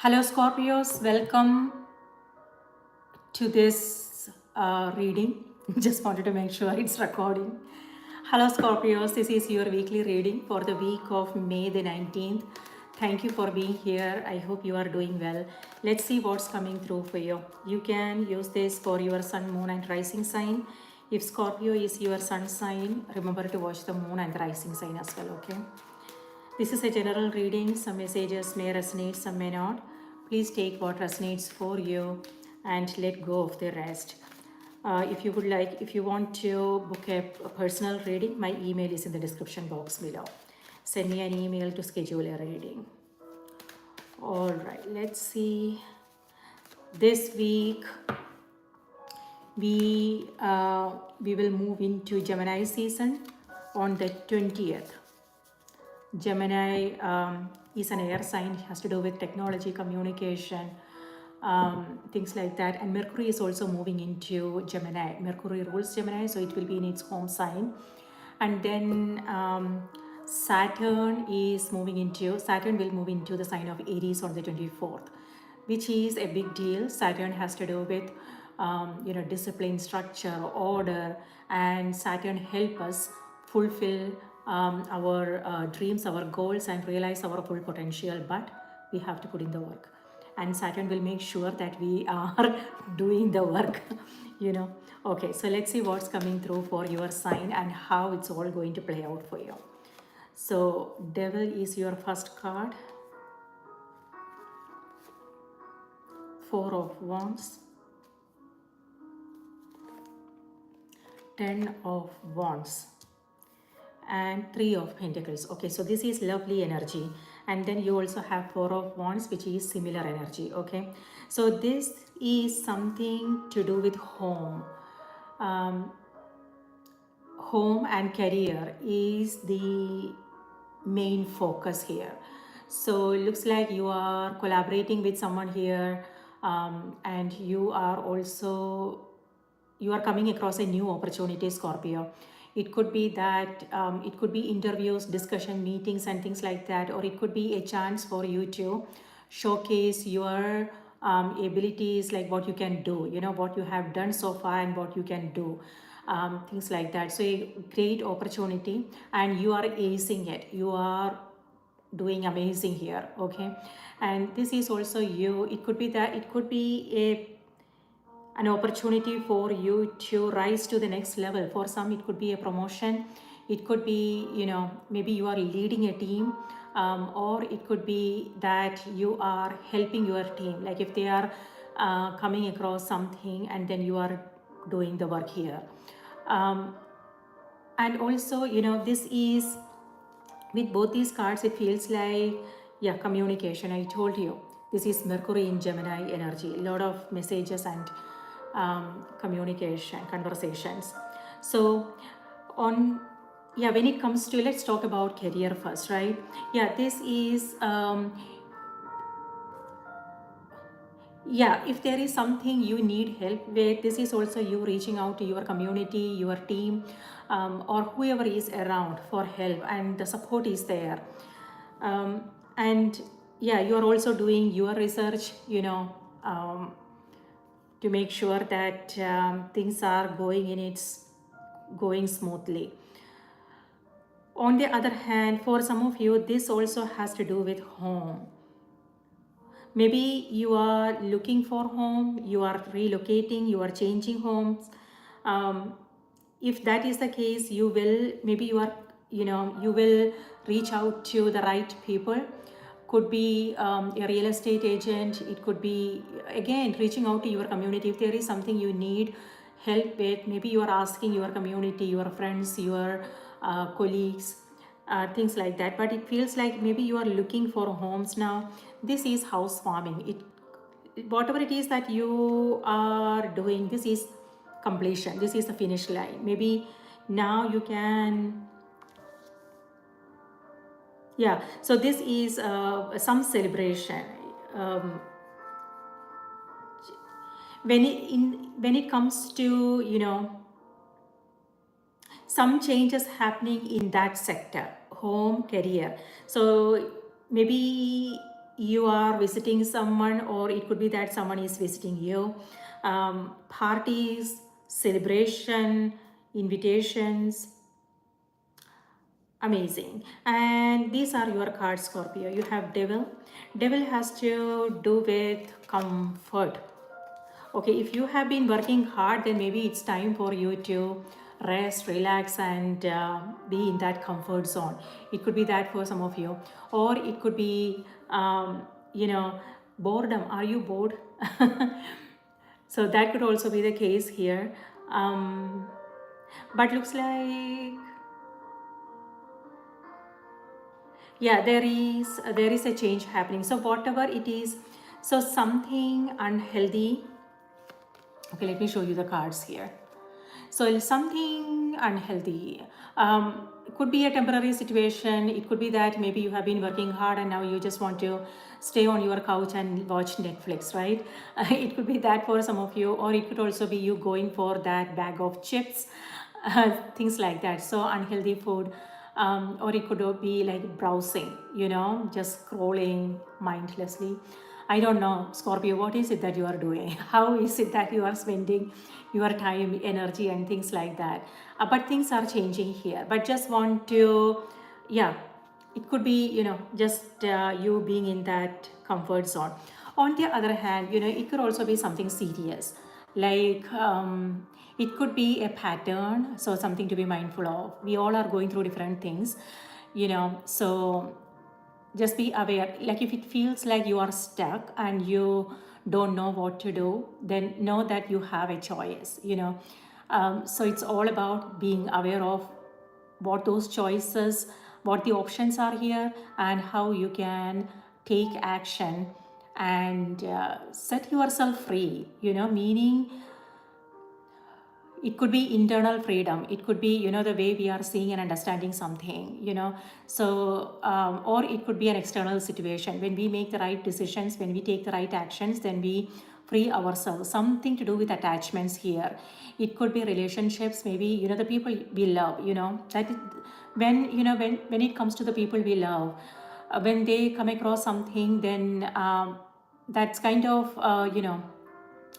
Hello, Scorpios. Welcome to this reading. Just wanted to make sure it's recording. Hello, Scorpios. This is your weekly reading for the week of May the 19th. Thank you for being here. I hope you are doing well. Let's see what's coming through for you. You can use this for your sun, moon, and rising sign. If Scorpio is your sun sign, remember to watch the moon and the rising sign as well, okay? This is a general reading. Some messages may resonate, some may not. Please take what resonates for you and let go of the rest. If you want to book a personal reading, my email is in the description box below. Send me an email to schedule a reading. All right, let's see. This week, we will move into Gemini season on the 20th. Gemini is an air sign. It has to do with technology, communication, things like that. And Mercury is also moving into Gemini. Mercury rules Gemini, so it will be in its home sign. And then Saturn will move into the sign of Aries on the 24th, which is a big deal. Saturn has to do with discipline, structure, order, and Saturn help us fulfill our dreams, our goals, and realize our full potential. But we have to put in the work, and Saturn will make sure that we are doing the work. Okay, so let's see what's coming through for your sign and how it's all going to play out for you. So Devil is your first card. Four of Wands, 10 of Wands, and 3 of Pentacles. Okay, so this is lovely energy. And then you also have 4 of Wands, which is similar energy. Okay, so this is something to do with home. Home and career is the main focus here. So it looks like you are collaborating with someone here, and you are coming across a new opportunity, Scorpio. It could be that it could be interviews, discussion, meetings, and things like that, or it could be a chance for you to showcase your abilities, like what you can do, what you have done so far and what you can do, things like that. So a great opportunity, and you are acing it. You are doing amazing here, okay? And this is also you. It could be that it could be an opportunity for you to rise to the next level. For some, it could be a promotion. It could be, maybe you are leading a team, or it could be that you are helping your team. Like if they are coming across something and then you are doing the work here. And also, this is, with both these cards, it feels like, communication. I told you, this is Mercury in Gemini energy. A lot of messages and communication, conversations. So when it comes to, let's talk about career first, right? This is if there is something you need help with, this is also you reaching out to your community, your team, or whoever is around for help, and the support is there. And you are also doing your research, to make sure that things are going smoothly. On the other hand, for some of you, this also has to do with home. Maybe you are looking for home, you are relocating, you are changing homes. If that is the case, you will reach out to the right people. Could be a real estate agent. It could be, again, reaching out to your community. If there is something you need help with, maybe you are asking your community, your friends, your colleagues, things like that. But it feels like maybe you are looking for homes now. This is house farming. Whatever it is that you are doing, this is completion. This is the finish line. Maybe now you can, so this is some celebration. When it comes to, some changes happening in that sector, home, career. So maybe you are visiting someone, or it could be that someone is visiting you. Parties, celebration, invitations, amazing. And these are your cards, Scorpio. You have devil. Devil has to do with comfort. Okay, if you have been working hard, then maybe it's time for you to rest, relax, and be in that comfort zone. It could be that for some of you, or it could be, you know, boredom. Are you bored? So that could also be the case here. But looks like, yeah, there is a change happening. So whatever it is, so something unhealthy. Okay, let me show you the cards here. So something unhealthy. It could be a temporary situation. It could be that maybe you have been working hard and now you just want to stay on your couch and watch Netflix, right? It could be that for some of you, or it could also be you going for that bag of chips, things like that. So unhealthy food. Or it could be like browsing, just scrolling mindlessly. I don't know, Scorpio, what is it that you are doing? How is it that you are spending your time, energy, and things like that? But things are changing here. But just want to, yeah, it could be, just you being in that comfort zone. On the other hand, it could also be something serious. Like, it could be a pattern, so something to be mindful of. We all are going through different things, so just be aware. Like if it feels like you are stuck and you don't know what to do, then know that you have a choice. So it's all about being aware of what those choices, what the options are here, and how you can take action and set yourself free, meaning it could be internal freedom. It could be, the way we are seeing and understanding something, so or it could be an external situation. When we make the right decisions, when we take the right actions, then we free ourselves. Something to do with attachments here. It could be relationships, maybe, the people we love, that it, when it comes to the people we love, when they come across something, then that's kind of,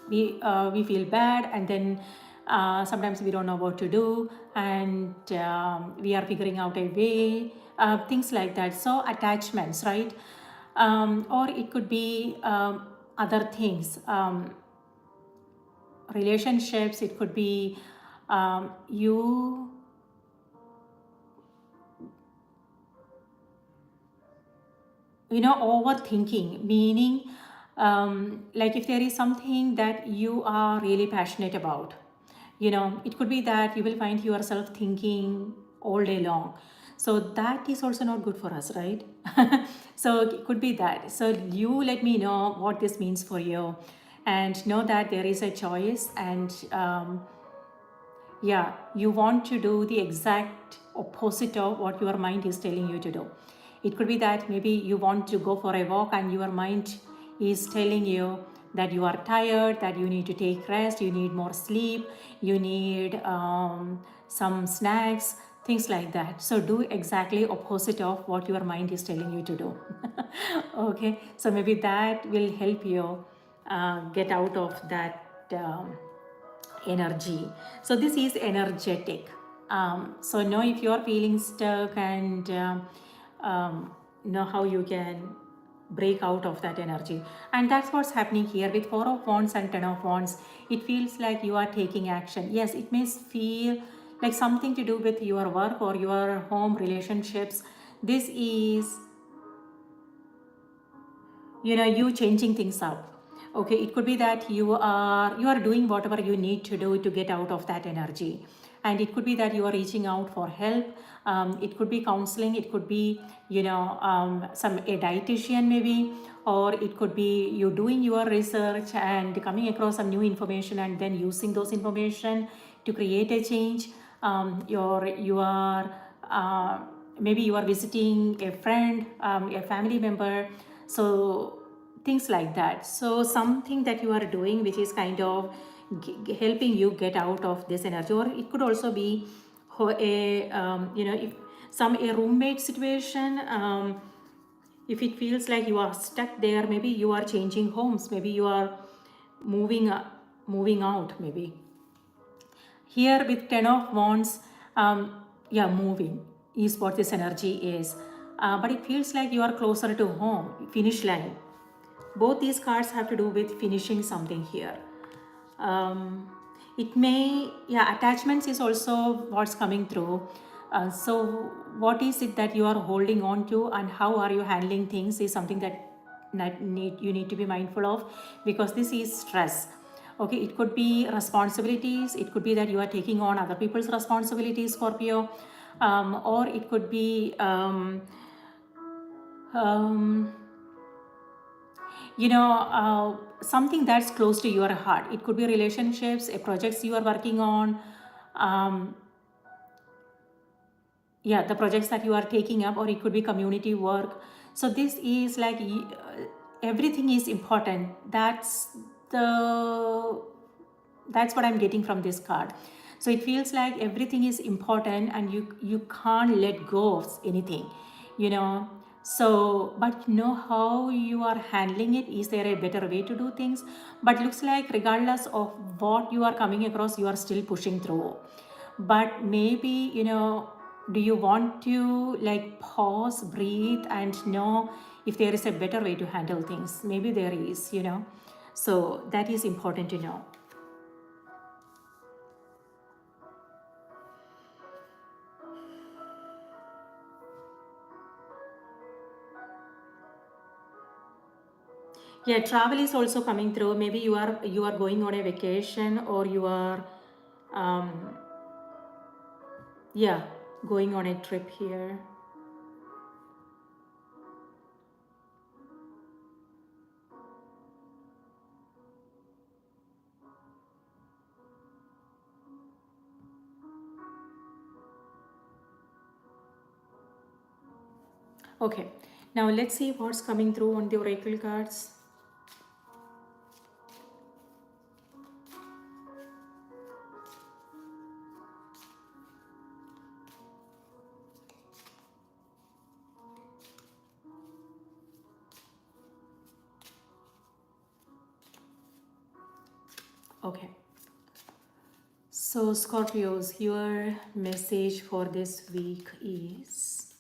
we feel bad, and then sometimes we don't know what to do, and we are figuring out a way, things like that. So attachments, right? Or it could be other things, relationships. It could be you overthinking, meaning like if there is something that you are really passionate about, it could be that you will find yourself thinking all day long. So that is also not good for us, right? So it could be that. So you let me know what this means for you, and know that there is a choice, and yeah, you want to do the exact opposite of what your mind is telling you to do. It could be that maybe you want to go for a walk and your mind is telling you that you are tired, that you need to take rest, you need more sleep, you need some snacks, things like that. So do exactly opposite of what your mind is telling you to do. Okay, so maybe that will help you get out of that energy. So this is energetic. So know if you're feeling stuck, and know how you can break out of that energy. And that's what's happening here with 4 of Wands and 10 of Wands. It feels like you are taking action. Yes, it may feel like something to do with your work or your home relationships. This is, you changing things up. Okay, it could be that you are doing whatever you need to do to get out of that energy. And it could be that you are reaching out for help. It could be counseling, it could be, some a dietitian maybe, or it could be you doing your research and coming across some new information and then using those information to create a change. You are maybe you are visiting a friend, a family member, so things like that. So something that you are doing which is kind of helping you get out of this energy. Or it could also be if a roommate situation, If it feels like you are stuck there, maybe you are changing homes, maybe you are moving moving out, maybe. Here with 10 of wands, yeah, moving is what this energy is. But it feels like you are closer to home, finish line. Both these cards have to do with finishing something here. um, it may, yeah, attachments is also what's coming through. So what is it that you are holding on to, and how are you handling things is something that you need to be mindful of, because this is stress. Okay, it could be responsibilities, it could be that you are taking on other people's responsibilities, Scorpio, or it could be um, something that's close to your heart. It could be relationships, projects you are working on, um, yeah, the projects that you are taking up, or it could be community work. So this is like everything is important. The that's what I'm getting from this card. So it feels like everything is important, and you can't let go of anything, you know. So but you know how you are handling it. Is there a better way to do things? But looks like regardless of what you are coming across, you are still pushing through. But maybe, do you want to like pause, breathe, and know if there is a better way to handle things? Maybe there is, so that is important to know. Yeah, travel is also coming through. Maybe you are going on a vacation, or you are um yeah, going on a trip here. Okay, now let's see what's coming through on the oracle cards. Okay, so Scorpios, your message for this week is,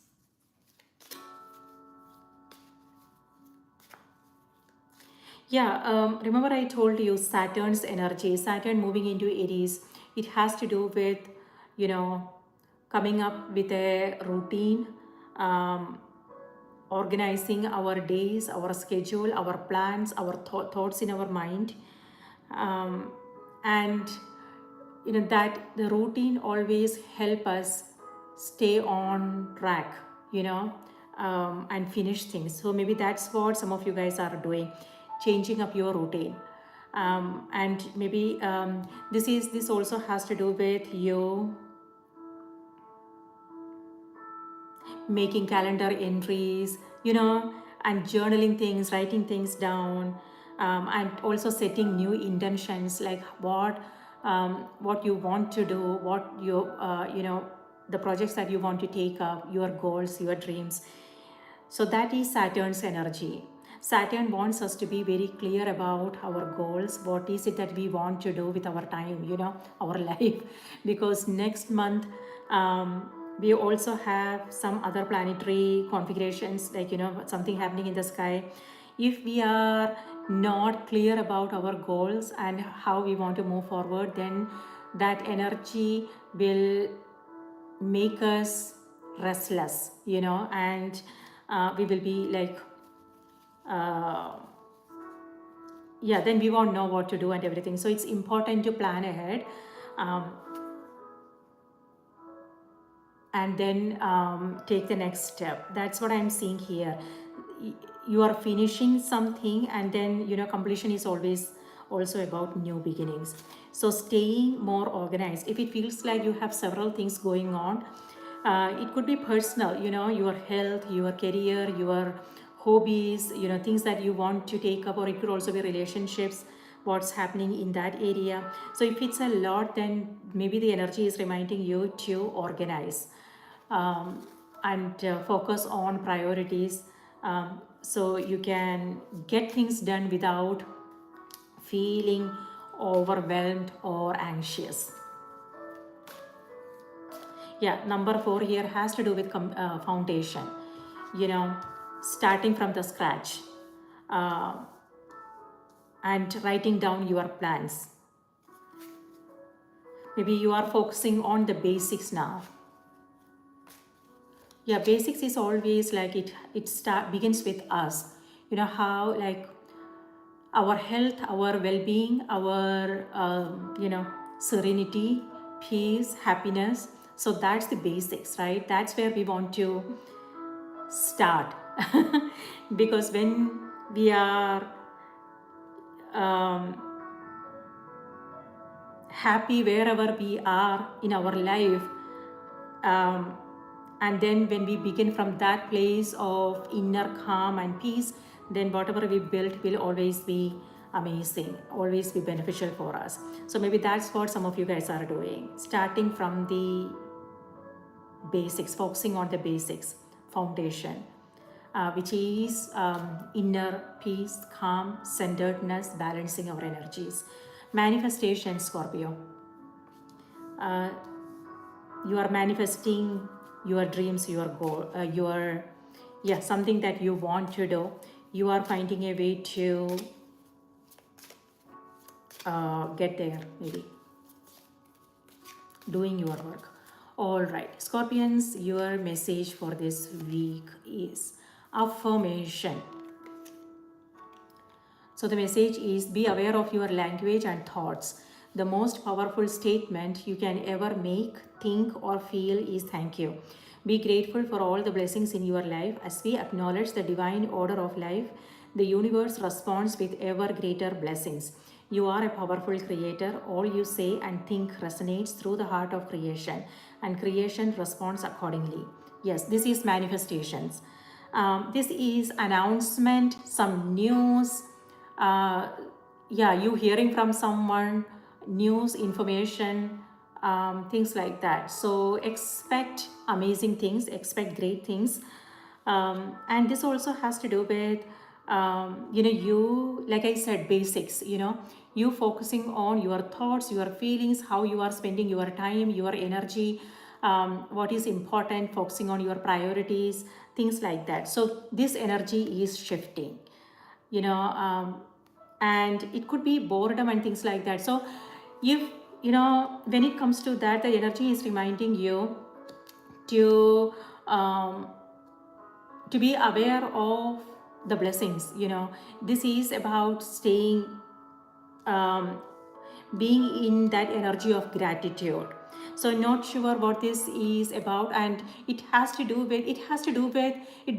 yeah, remember I told you Saturn's energy, Saturn moving into Aries, it has to do with, you know, coming up with a routine, um, organizing our days, our schedule, our plans, our thoughts in our mind. Um, and that the routine always help us stay on track, and finish things. So maybe that's what some of you guys are doing, changing up your routine. And maybe this also has to do with you making calendar entries, and journaling things, writing things down, and also setting new intentions, like what you want to do, what the projects that you want to take up, your goals, your dreams. So that is Saturn's energy. Saturn wants us to be very clear about our goals. What is it that we want to do with our time, our life? Because next month, we also have some other planetary configurations, like, something happening in the sky. If we are not clear about our goals and how we want to move forward, then that energy will make us restless, and we will be like, uh, yeah, then we won't know what to do and everything. So it's important to plan ahead, um, and then take the next step. That's what I'm seeing here. You are finishing something, and then completion is always also about new beginnings. So staying more organized. If it feels like you have several things going on, it could be personal, your health, your career, your hobbies, things that you want to take up, or it could also be relationships, what's happening in that area. So if it's a lot, then maybe the energy is reminding you to organize, and focus on priorities, So you can get things done without feeling overwhelmed or anxious. Yeah, number 4 here has to do with foundation, starting from the scratch, uh, and writing down your plans. Maybe you are focusing on the basics now. Yeah, basics is always like begins with us. How, like, our health, our well-being, our serenity, peace, happiness. So that's the basics, right? That's where we want to start. Because when we are happy wherever we are in our life, and then when we begin from that place of inner calm and peace, then whatever we built will always be amazing, always be beneficial for us. So maybe that's what some of you guys are doing, starting from the basics, focusing on the basics, foundation, which is inner peace, calm, centeredness, balancing our energies. Manifestation, Scorpio. You are manifesting your dreams, your goal, something that you want to do. You are finding a way to get there, maybe doing your work. All right, Scorpions, your message for this week is affirmation. So the message is, be aware of your language and thoughts. The most powerful statement you can ever make, think, or feel is thank you. Be grateful for all the blessings in your life. As we acknowledge the divine order of life, the universe responds with ever greater blessings. You are a powerful creator. All you say and think resonates through the heart of creation, and creation responds accordingly. Yes, this is manifestations. This is announcement, some news. You hearing from someone, news, information, things like that. So expect amazing things, expect great things. And this also has to do with, you, like I said, basics, you focusing on your thoughts, your feelings, how you are spending your time, your energy, what is important, focusing on your priorities, things like that. So this energy is shifting, and it could be boredom and things like that. So if, when it comes to that, the energy is reminding you to be aware of the blessings. This is about staying, being in that energy of gratitude. So not sure what this is about, and it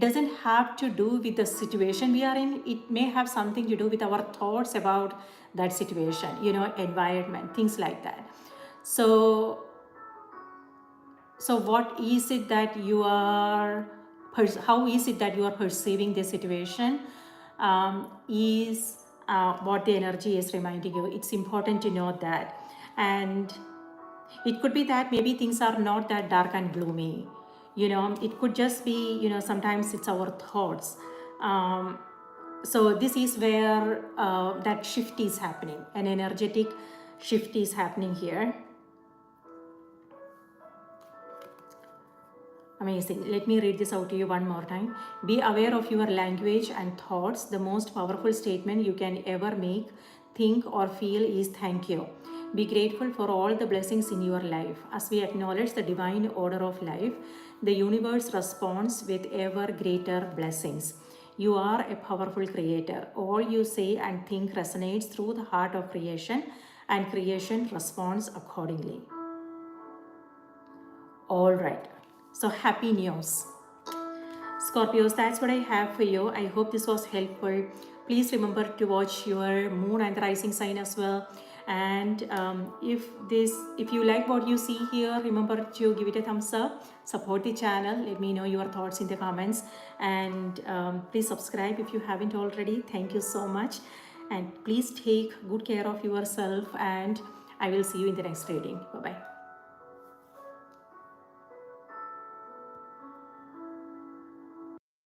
doesn't have to do with the situation we are in. It may have something to do with our thoughts about that situation, environment, things like that. So what is it that you are, how is it that you are perceiving the situation, is what the energy is reminding you. It's important to know that. And it could be that maybe things are not that dark and gloomy. It could just be, sometimes it's our thoughts. So this is where that shift is happening. An energetic shift is happening here. Amazing. Let me read this out to you one more time. Be aware of your language and thoughts. The most powerful statement you can ever make, think, or feel is thank you. Be grateful for all the blessings in your life. As we acknowledge the divine order of life, the universe responds with ever greater blessings. You are a powerful creator. All you say and think resonates through the heart of creation, and creation responds accordingly. All right. So happy news. Scorpios, that's what I have for you. I hope this was helpful. Please remember to watch your moon and rising sign as well. And if you like what you see here, remember to give it a thumbs up, support the channel, let me know your thoughts in the comments, and please subscribe if you haven't already. Thank you so much, and please take good care of yourself, and I will see you in the next reading. Bye bye.